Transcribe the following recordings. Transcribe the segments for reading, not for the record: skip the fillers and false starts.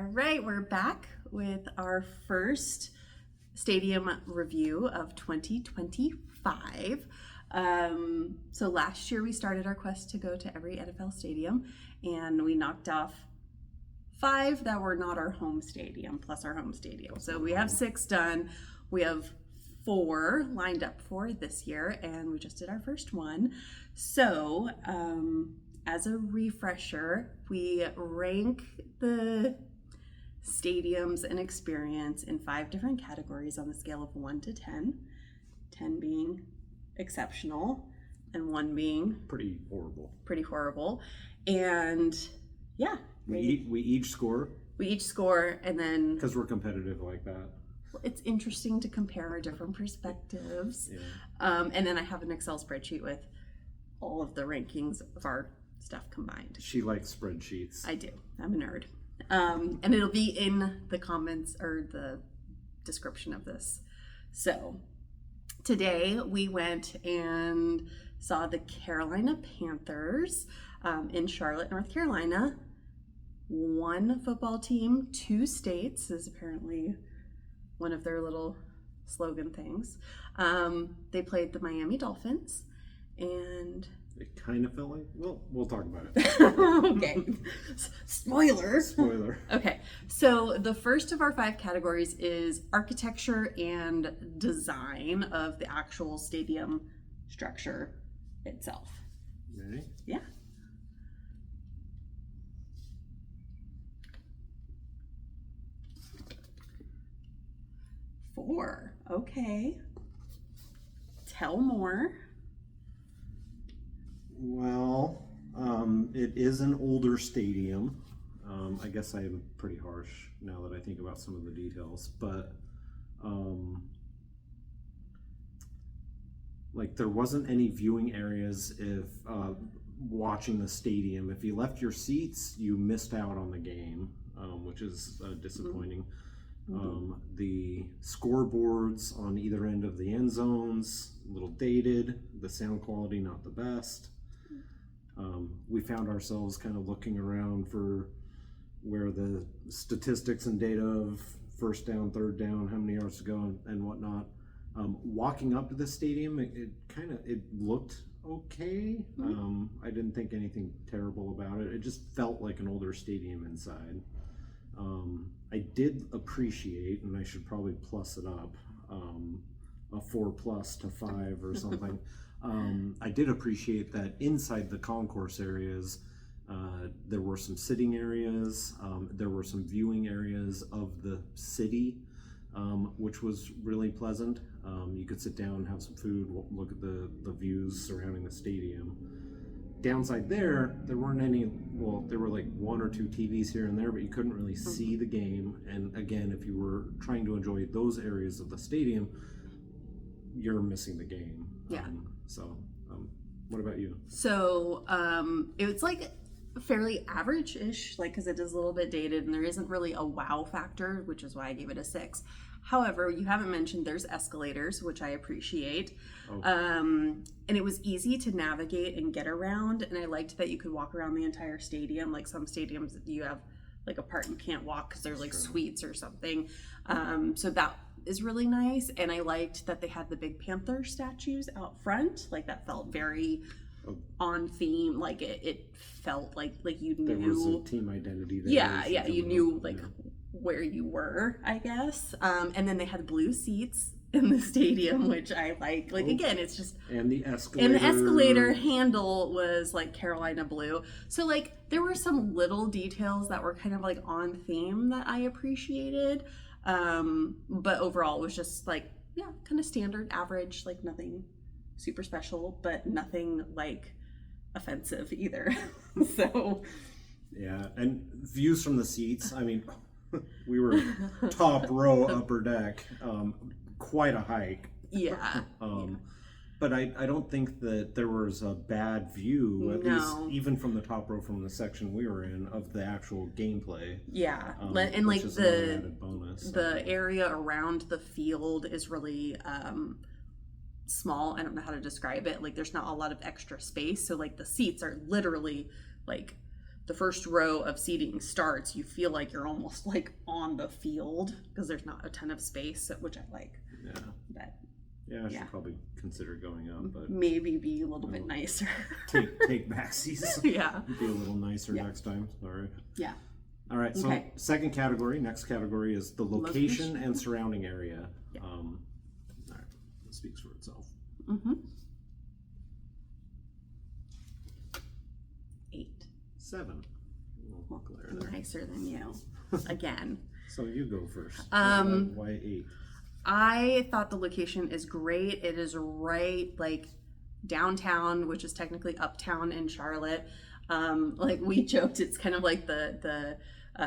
All right, we're back with our first stadium review of 2025. So last year we started our quest to go to every NFL stadium, and we knocked off 5 that were not our home stadium plus our home stadium. So we have 6 done. We have 4 lined up for this year, and we just did our first one. So as a refresher, we rank the stadiums and experience in 5 different categories on the scale of 1 to 10. 10 being exceptional and 1 being pretty horrible. And yeah, we each score, and then because we're competitive like that, it's interesting to compare our different perspectives. And then I have an Excel spreadsheet with all of the rankings of our stuff combined. She likes spreadsheets. I do. I'm a nerd. And it'll be in the comments or the description of this. So today we went and saw the Carolina Panthers in Charlotte, North Carolina. 1 football team, 2 states is apparently one of their little slogan things. They played the Miami Dolphins, and it kind of felt like, well, we'll talk about it. Okay. Spoiler. Okay. So the first of our 5 categories is architecture and design of the actual stadium structure itself. Ready? Yeah. Four. Okay. Tell more. Well, it is an older stadium. I guess I am pretty harsh now that I think about some of the details, but like there wasn't any viewing areas if watching the stadium. If you left your seats, you missed out on the game, which is disappointing. The scoreboards on either end of the end zones, a little dated. The sound quality not the best. We found ourselves kind of looking around for where the statistics and data of first down, third down, how many yards to go, and whatnot. Walking up to the stadium, it looked okay. I didn't think anything terrible about it. It just felt like an older stadium inside. I did appreciate, and I should probably plus it up, a 4+ to 5 or something. I did appreciate that inside the concourse areas, there were some sitting areas, there were some viewing areas of the city, which was really pleasant. You could sit down, have some food, look at the views surrounding the stadium. Downside there weren't any, well, there were like 1 or 2 TVs here and there, but you couldn't really see the game. And again, if you were trying to enjoy those areas of the stadium, you're missing the game. Yeah. What about you? So it was like fairly average-ish, like, because it is a little bit dated and there isn't really a wow factor, which is why I gave it a 6. However, you haven't mentioned there's escalators, which I appreciate. And it was easy to navigate and get around, and I liked that you could walk around the entire stadium. Like some stadiums, you have like a part you can't walk because there's like suites or something. So that is really nice, and I liked that they had the big Panther statues out front. Like that felt very on theme. Like it felt like you knew there was a team identity there. Yeah, you knew where you were, I guess. And then they had blue seats in the stadium, which I like. Again, it's just, and the escalator. Handle was like Carolina blue. So like there were some little details that were kind of like on theme that I appreciated. But overall it was just like, yeah, kind of standard, average, like nothing super special, but nothing like offensive either. So yeah, and views from the seats, I mean, we were top row, upper deck, quite a hike. Yeah. But I don't think that there was a bad view, at least even from the top row from the section we were in, of the actual gameplay. Yeah, and like the area around the field is really small. I don't know how to describe it. Like there's not a lot of extra space, so like the seats are literally like the first row of seating starts, you feel like you're almost like on the field because there's not a ton of space, which I like. Yeah. But Yeah, I should probably consider going up, but maybe be a little bit nicer. take back seats. Yeah. Be a little nicer next time. Sorry. Yeah. All right. So next category is the location and surrounding area. Yeah. All right. It speaks for itself. 8. 7. Nicer than you. Again. So you go first. Why 8? I thought the location is great. It is right like downtown, which is technically uptown in Charlotte. Like we joked, it's kind of like the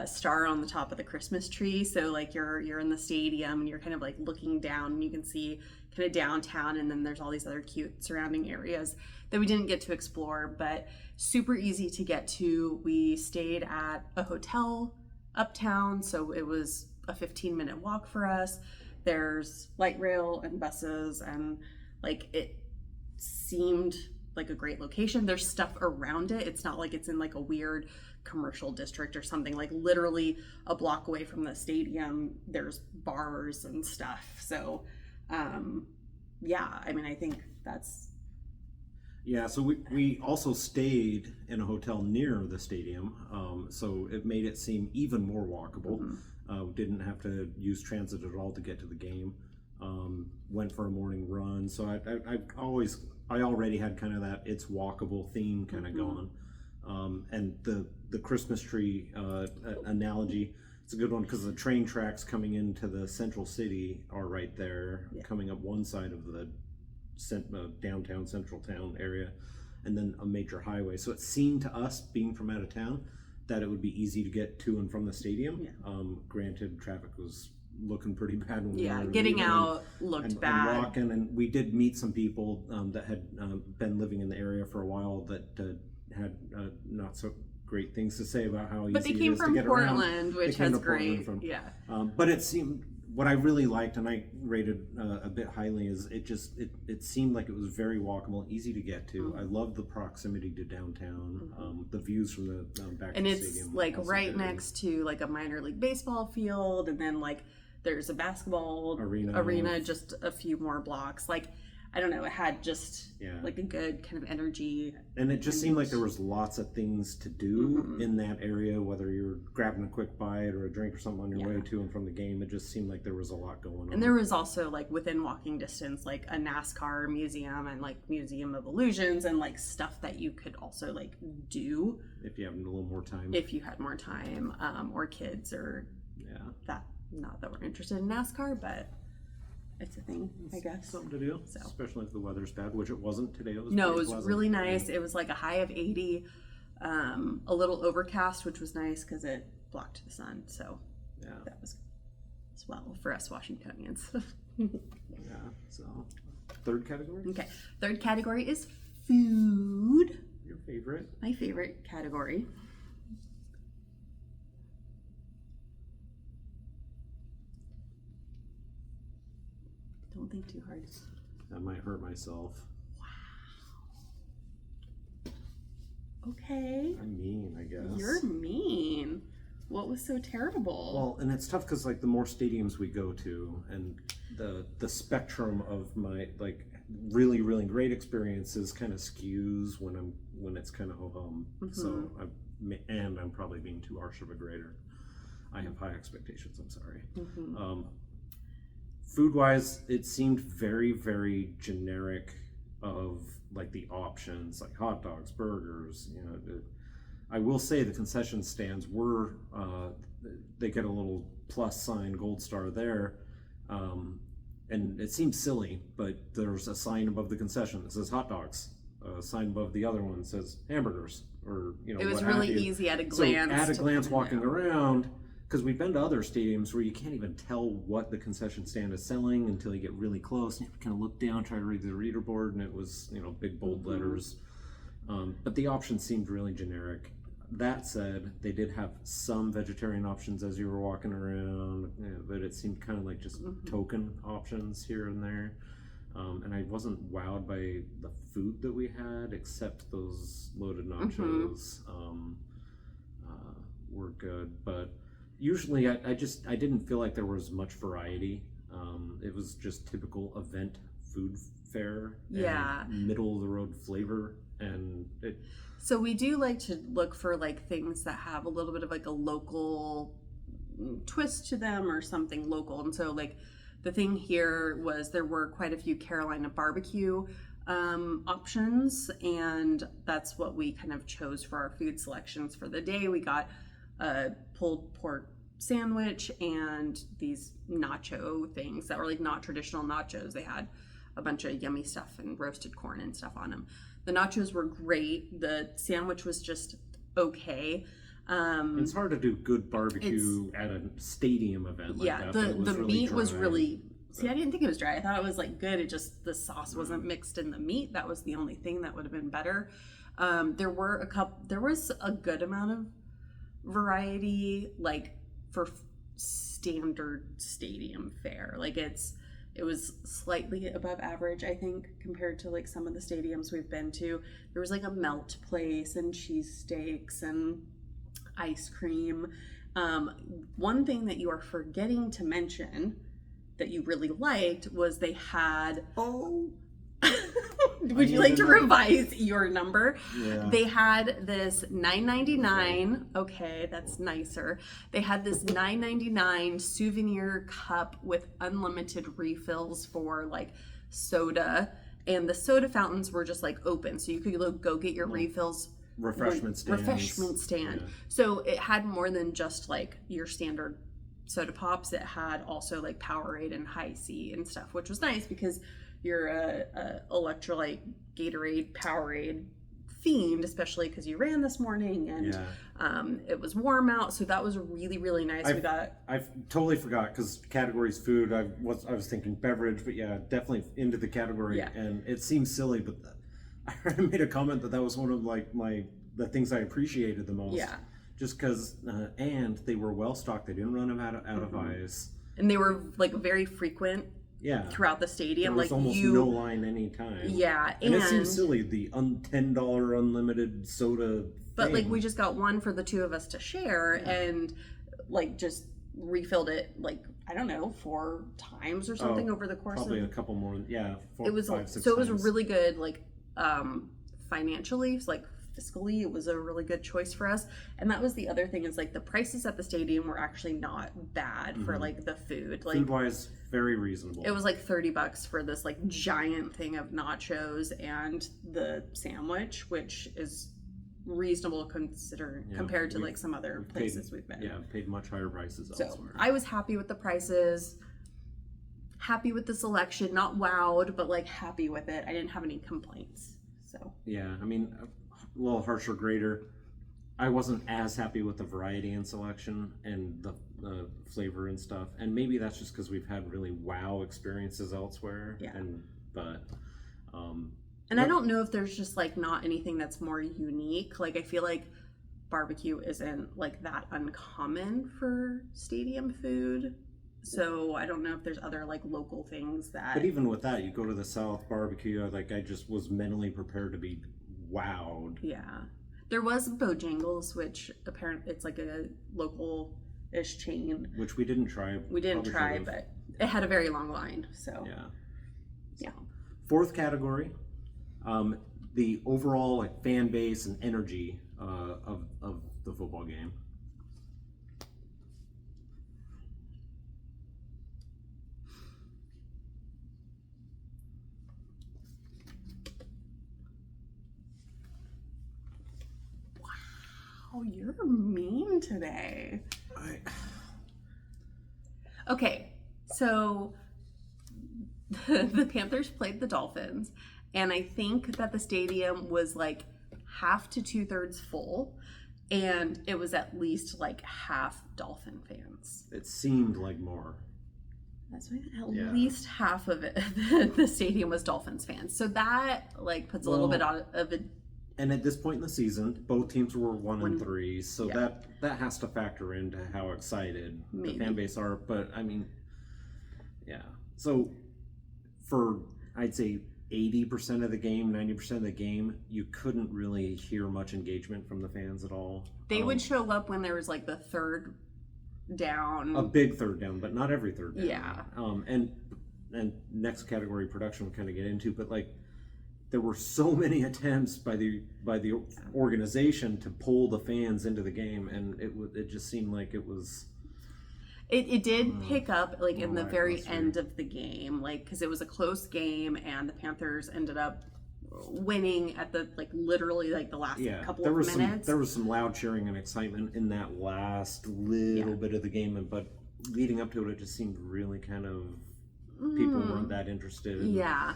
star on the top of the Christmas tree. So like you're in the stadium and you're kind of like looking down and you can see kind of downtown, and then there's all these other cute surrounding areas that we didn't get to explore, but super easy to get to. We stayed at a hotel uptown, so it was a 15-minute walk for us. There's light rail and buses, and like it seemed like a great location. There's stuff around it. It's not like it's in like a weird commercial district or something. Like literally a block away from the stadium, there's bars and stuff. So yeah, I mean, I think that's... Yeah, so we also stayed in a hotel near the stadium, so it made it seem even more walkable. We didn't have to use transit at all to get to the game. Went for a morning run, so I already had kind of that it's walkable theme kind of going. And the Christmas tree analogy, it's a good one because the train tracks coming into the central city are right there, coming up one side of the downtown central town area, and then a major highway. So it seemed to us, being from out of town, that it would be easy to get to and from the stadium. Granted, traffic was looking pretty bad when we were getting out looked bad. And walking, and we did meet some people that had been living in the area for a while that had not so great things to say about how easy it is to get around. But they came from Portland, which is great. But it seemed, what I really liked, and I rated a bit highly, is it seemed like it was very walkable, easy to get to. I love the proximity to downtown, the views from the back to the stadium. And it's like right next to like a minor league baseball field, and then like there's a basketball arena just a few more blocks. Like, I don't know, it had just like a good kind of energy. And it just seemed like there was lots of things to do in that area, whether you're grabbing a quick bite or a drink or something on your way to and from the game. It just seemed like there was a lot going on. And there was also like within walking distance, like a NASCAR museum and like Museum of Illusions and like stuff that you could also like do. If you have a little more time. If you had more time, or kids or that, not that we're interested in NASCAR, but it's a thing, I guess. Something to do, especially if the weather's bad, which it wasn't today. It was pleasant. Really nice. It was like a high of 80, a little overcast, which was nice because it blocked the sun. So that was as well for us Washingtonians. So third category? Okay, third category is food. Your favorite? My favorite category. Don't think too hard. That might hurt myself. Wow. Okay. I'm mean, I guess. You're mean. What was so terrible? Well, and it's tough because like the more stadiums we go to, and the spectrum of my like really great experiences kind of skews when it's kind of ho-hum. So I'm probably being too harsh of a grader. I have high expectations. I'm sorry. Food-wise, it seemed very generic of like the options, like hot dogs, burgers. You know, I will say the concession stands were they get a little plus sign, gold star there, and it seems silly, but there's a sign above the concession that says hot dogs. A sign above the other one says hamburgers, or you know. It was really easy at a glance. So at a glance, walking around. Because we've been to other stadiums where you can't even tell what the concession stand is selling until you get really close. And you kind of look down, try to read the reader board, and it was, you know, big bold letters. But the options seemed really generic. That said, they did have some vegetarian options as you were walking around, but it seemed kind of like just token options here and there. And I wasn't wowed by the food that we had, except those loaded nachos. were good, but usually I didn't feel like there was much variety. It was just typical event food fare, and middle of the road flavor, and it. So we do like to look for like things that have a little bit of like a local twist to them or something local. And so like the thing here was there were quite a few Carolina barbecue options, and that's what we kind of chose for our food selections for the day. We got a pulled pork sandwich and these nacho things that were like not traditional nachos. They had a bunch of yummy stuff and roasted corn and stuff on them. The nachos were great. The sandwich was just okay. It's hard to do good barbecue at a stadium event like that. The meat was really. See, I didn't think it was dry. I thought it was like good. It just, the sauce wasn't mixed in the meat. That was the only thing that would have been better. There was a good amount of variety, like for standard stadium fare. Like it was slightly above average, I think, compared to like some of the stadiums we've been to. There was like a melt place and cheesesteaks and ice cream. One thing that you are forgetting to mention that you really liked was they had would you like to revise your number? Yeah. They had this $9.99. Okay, that's nicer. They had this $9.99 souvenir cup with unlimited refills for like soda, and the soda fountains were just like open, so you could go get your refills. Refreshment stand. Yeah. So it had more than just like your standard soda pops. It had also like Powerade and High C and stuff, which was nice because you're a electrolyte Gatorade Powerade fiend, especially because you ran this morning and it was warm out, so that was really, really nice. I totally forgot because categories food. I was thinking beverage, but yeah, definitely into the category. Yeah. And it seems silly, but I made a comment that was one of like the things I appreciated the most. Yeah. Just because, and they were well stocked. They didn't run them out of ice. And they were like very frequent. Yeah. Throughout the stadium, there was like almost no line anytime. Yeah, and it seems silly, the $10 unlimited soda. But like we just got one for the two of us to share, and like just refilled it like I don't know 4 times or something over the course probably of a couple more. Yeah, 4, it was 5, 6 so it was times. really good. Like financially, like fiscally, it was a really good choice for us. And that was the other thing is like the prices at the stadium were actually not bad for like the food. Like food wise, very reasonable. It was like $30 for this like giant thing of nachos and the sandwich, which is reasonable compared to like some other places we've been. Yeah, paid much higher prices elsewhere. I was happy with the prices, happy with the selection, not wowed, but like happy with it. I didn't have any complaints. So yeah, I mean, a little harsher grader. I wasn't as happy with the variety and selection and the flavor and stuff, and maybe that's just because we've had really wow experiences elsewhere. Yeah. And I don't know if there's just like not anything that's more unique. Like I feel like barbecue isn't like that uncommon for stadium food. So I don't know if there's other like local things that. But even with that, you go to the South barbecue. Like I just was mentally prepared to be wowed. Yeah, there was Bojangles, which apparently it's like a local-ish chain. Which we didn't try. We didn't try, but it had a very long line. So yeah. Fourth category, the overall like fan base and energy of the football game. Oh, you're mean today. Okay, so the Panthers played the Dolphins, and I think that the stadium was like half to 2/3 full, and it was at least like half Dolphin fans. It seemed like more. That's right. At least half of it, the stadium was Dolphins fans. So that like puts a little bit of a. And at this point in the season, both teams were 1-3, so that has to factor into how excited the fan base are. But I mean, yeah. So for I'd say 80% of the game, 90% of the game, you couldn't really hear much engagement from the fans at all. They would show up when there was like the third down. A big third down, but not every third down. Yeah. And next category production we'll kind of get into, but like there were so many attempts by the organization to pull the fans into the game, and it just seemed like it was. It did pick up like in the very lackluster. end of the game, like because it was a close game and the Panthers ended up winning at the like literally like the last couple of minutes. There was some loud cheering and excitement in that last little bit of the game, but leading up to it, it just seemed really kind of people weren't that interested. Yeah.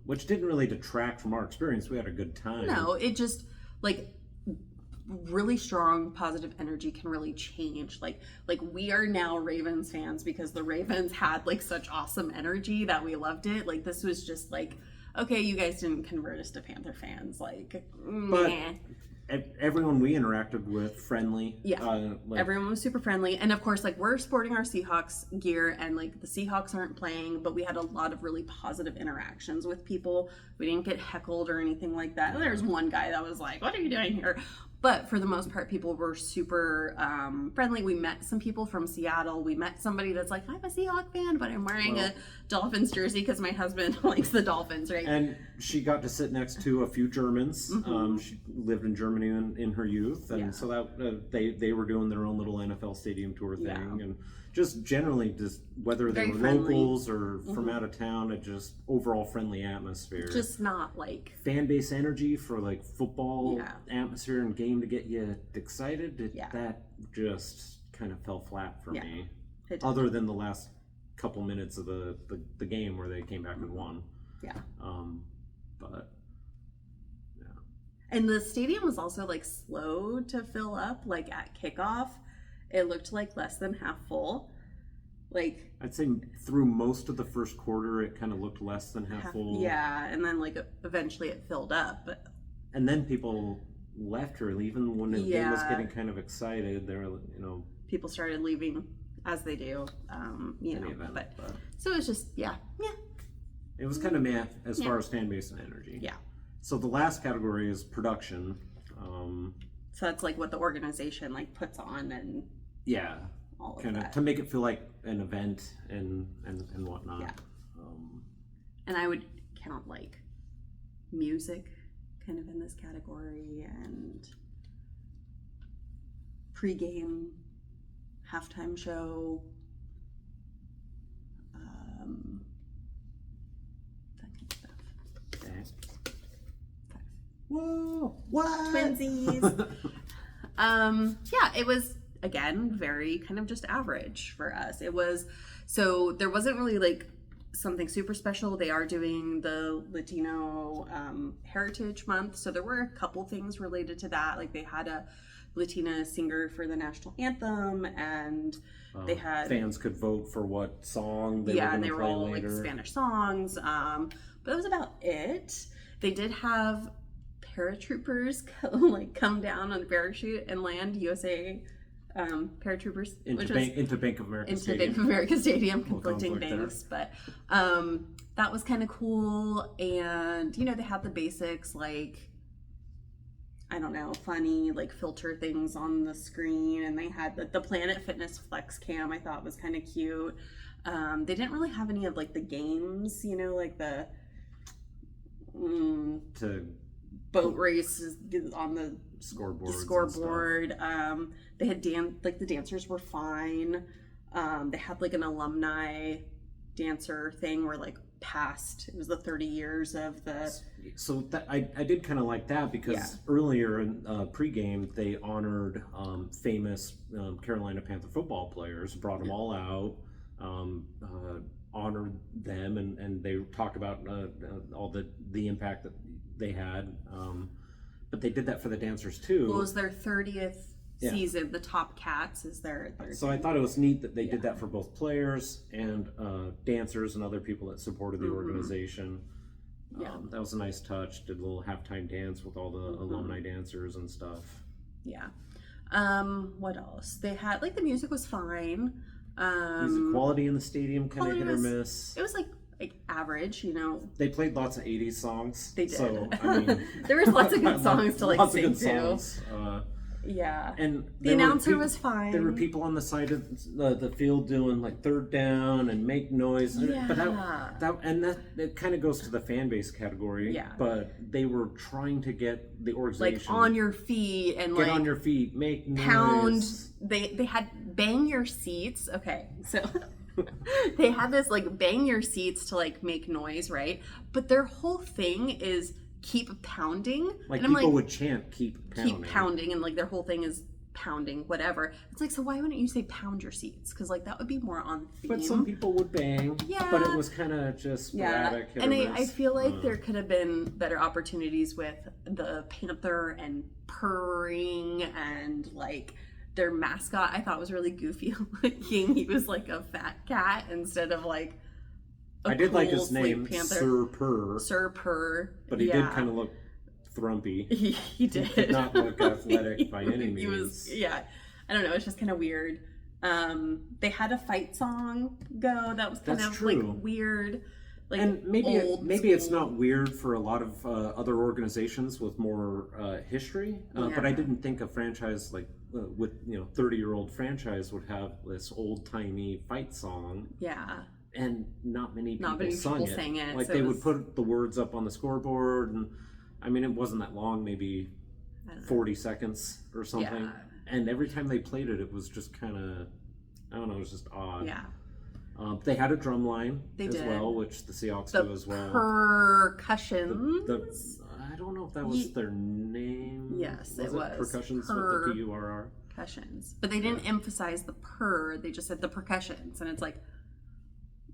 Which didn't really detract from our experience. We had a good time. No, it just like really strong positive energy can really change. Like we are now Ravens fans because the Ravens had like such awesome energy that we loved it. Like this was just like, okay, you guys didn't convert us to Panther fans. Like, but everyone we interacted with friendly. Yeah, everyone was super friendly, and of course, like we're sporting our Seahawks gear, and like the Seahawks aren't playing, but we had a lot of really positive interactions with people. We didn't get heckled or anything like that. There's one guy that was like, "What are you doing here?" But for the most part, people were super friendly. We met some people from Seattle. We met somebody that's like, I'm a Seahawk fan, but I'm wearing a Dolphins jersey because my husband likes the Dolphins, right? And she got to sit next to a few Germans. She lived in Germany in her youth, and so that they were doing their own little NFL stadium tour thing, and just generally, just whether they were locals or from out of town, it just overall friendly atmosphere. Just not like Fanbase Energy for like football atmosphere and game to get you excited. That just kind of fell flat for me. Other than the last couple minutes of the game where they came back and won. But and the stadium was also like slow to fill up. Like at kickoff, it looked like less than half full. Like I'd say through most of the first quarter, it kind of looked less than half full. Yeah, and then like eventually it filled up. And then people left early, even when the game was getting kind of excited. There were, people started leaving as they do. But so it was just It was kind of meh as far as Fanbase and Energy. Yeah. So the last category is production. So that's like what the organization like puts on and all of kind of that. to make it feel like an event and whatnot. Yeah. And I would count like music kind of in this category, and pregame, halftime show, that kind of stuff. Okay. Whoa! What? Twinsies. It was again very kind of just average for us. It was so there wasn't really like something super special. They are doing the Latino Heritage Month, so there were a couple things related to that. Like they had a Latina singer for the national anthem, and they had fans could vote for what song they were and they going were to play all later. like Spanish songs. But that was about it. They did have paratroopers come down on the parachute and land USA paratroopers into Bank of America Stadium. Bank of America Stadium, conflicting things, but that was kind of cool. And they had the basics like, I don't know, funny like filter things on the screen, and they had the Planet Fitness Flex Cam. I thought was kind of cute. They didn't really have any of like the games, like the boat races on the scoreboard. They had the dancers were fine. They had like an alumni dancer thing where like it was the 30 years of the. So that, I did kind of like that because earlier in pregame they honored famous Carolina Panther football players, brought them all out, honored them, and they talked about all the impact that they had. But they did that for the dancers too. Well, it was their 30th season. The Top Cats is their So I thought it was neat that they did that for both players and dancers and other people that supported the organization. That was a nice touch. Did a little halftime dance with all the alumni dancers and stuff. Yeah. What else? They had the music was fine. Music quality in the stadium kind of hit or miss. It was like like average, you know. They played lots of 80s songs. They did. So, I mean, there was lots of good songs to like lots sing of good to. songs. Yeah. And the announcer was fine. There were people on the side of the field doing like third down and make noise. Yeah. But that kind of goes to the fan base category. Yeah. But they were trying to get the organization like on your feet and get like on your feet, make noise. Pound. They had bang your seats. Okay, so they had this like bang your seats to like make noise, right? But their whole thing is keep pounding. Like and I'm people like, would chant keep pounding, and like their whole thing is pounding, whatever. It's like, so why wouldn't you say pound your seats? Because like that would be more on theme. But some people would bang. Yeah. But it was kind of just sporadic. Yeah. And I feel like there could have been better opportunities with the panther and purring and like their mascot. I thought was really goofy looking. He was like a fat cat instead of like I did cool like his name, panther. Sir Purr. Sir Purr. But he did kind of look thrumpy. He did. He did not look athletic by any means. He was, I don't know. It's just kind of weird. They had a fight song go. That was kind of like weird. Like and maybe it's not weird for a lot of other organizations with more history. But I didn't think a franchise like with 30-year-old franchise would have this old-timey fight song. Yeah. And not many people sang it. Like so they would put the words up on the scoreboard, and I mean it wasn't that long, maybe 40 seconds or something. Yeah. And every time they played it, it was just kind of, I don't know, it was just odd. Yeah. They had a drum line well, which the Seahawks do as well. Percussions. I don't know if that was their name. Yes, it was. Percussions with the P-U-R-R. Percussions. But they didn't emphasize the purr, they just said the percussions. And it's like,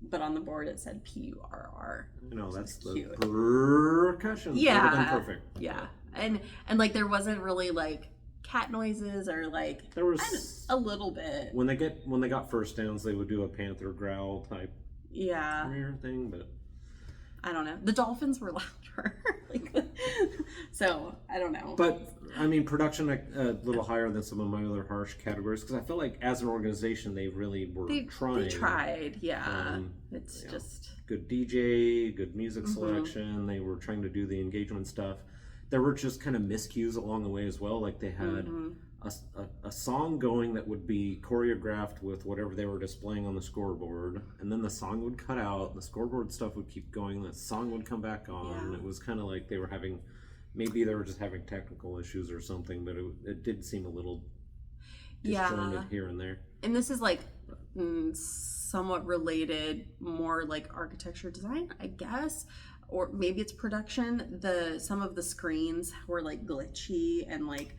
but on the board it said P-U-R-R. No, that's the percussions. Yeah. Perfect. Yeah. And like there wasn't really like cat noises or like there was a little bit. When they got first downs, they would do a panther growl type thing, but I don't know. The Dolphins were louder. So I don't know. But I mean, production a little higher than some of my other harsh categories because I feel like as an organization they really were trying. They tried, it's just good DJ, good music selection. They were trying to do the engagement stuff. There were just kind of miscues along the way as well. Like they had a song going that would be choreographed with whatever they were displaying on the scoreboard, and then the song would cut out. The scoreboard stuff would keep going. The song would come back on. Yeah. It was kind of like they were having. Maybe they were just having technical issues or something, but it did seem a little disjointed here and there. And this is like somewhat related, more like architecture design, I guess, or maybe it's production. Some of the screens were like glitchy and like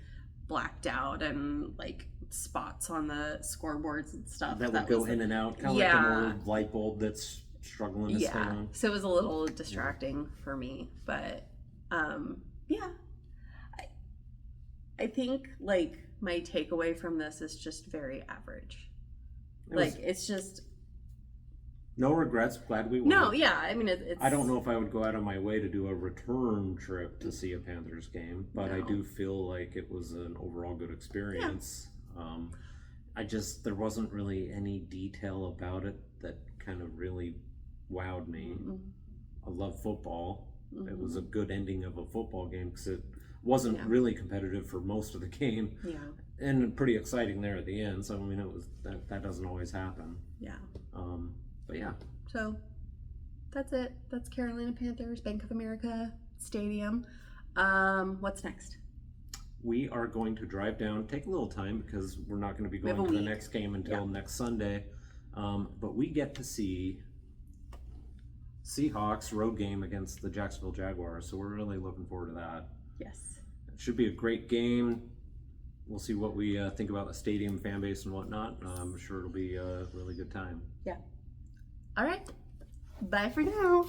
blacked out and like spots on the scoreboards and stuff. That would go in and out, kind of like an old light bulb that's struggling to stay on. So it was a little distracting for me, but I think like my takeaway from this is just very average. It's just no regrets. Glad we won. No, yeah. I mean, it's. I don't know if I would go out of my way to do a return trip to see a Panthers game, but I do feel like it was an overall good experience. Yeah. There wasn't really any detail about it that kind of really wowed me. Mm-hmm. I love football. Mm-hmm. It was a good ending of a football game because it wasn't really competitive for most of the game. Yeah. And pretty exciting there at the end. So I mean, it was that doesn't always happen. Yeah. But yeah. So that's it. That's Carolina Panthers, Bank of America Stadium. What's next? We are going to drive down, take a little time because we're not going to be going to the next game until next Sunday. But we get to see Seahawks road game against the Jacksonville Jaguars. So we're really looking forward to that. Yes. It should be a great game. We'll see what we think about the stadium, fan base, and whatnot. I'm sure it'll be a really good time. Yeah. All right. Bye for now.